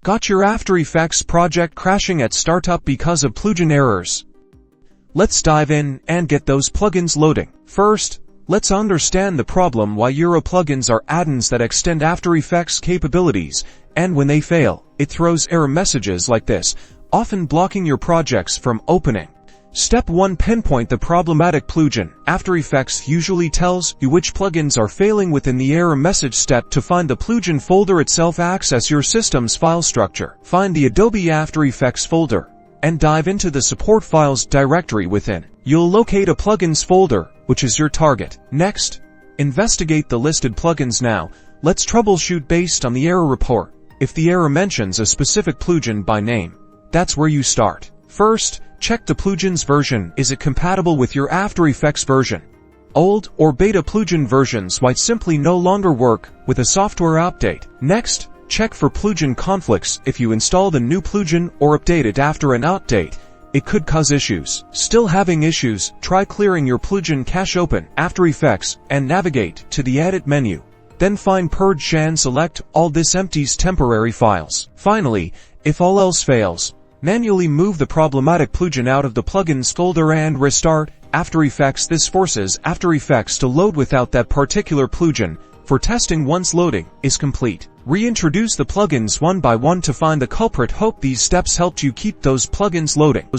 Got your After Effects project crashing at startup because of plugin errors? Let's dive in and get those plugins loading. First, let's understand the problem why your plugins are add-ins that extend After Effects capabilities, and when they fail, it throws error messages like this, often blocking your projects from opening. Step 1. Pinpoint the problematic plugin. After Effects usually tells you which plugins are failing within the error message step. To find the plugin folder itself, access your system's file structure. Find the Adobe After Effects folder and dive into the support files directory within. You'll locate a plugins folder, which is your target. Next, investigate the listed plugins. Now, let's troubleshoot based on the error report. If the error mentions a specific plugin by name, that's where you start. First, check the plugin's version. Is it compatible with your After Effects version? Old or beta plugin versions might simply no longer work with a software update. Next, check for plugin conflicts. If you install the new plugin or update it after an update, it could cause issues. Still having issues? Try clearing your plugin cache. Open After Effects and navigate to the Edit menu. Then find Purge and select all. This empties temporary files. Finally, if all else fails, manually move the problematic plugin out of the plugins folder and restart After Effects. This forces After Effects to load without that particular plugin for testing. Once loading is complete, reintroduce the plugins one by one to find the culprit. Hope these steps helped you keep those plugins loading.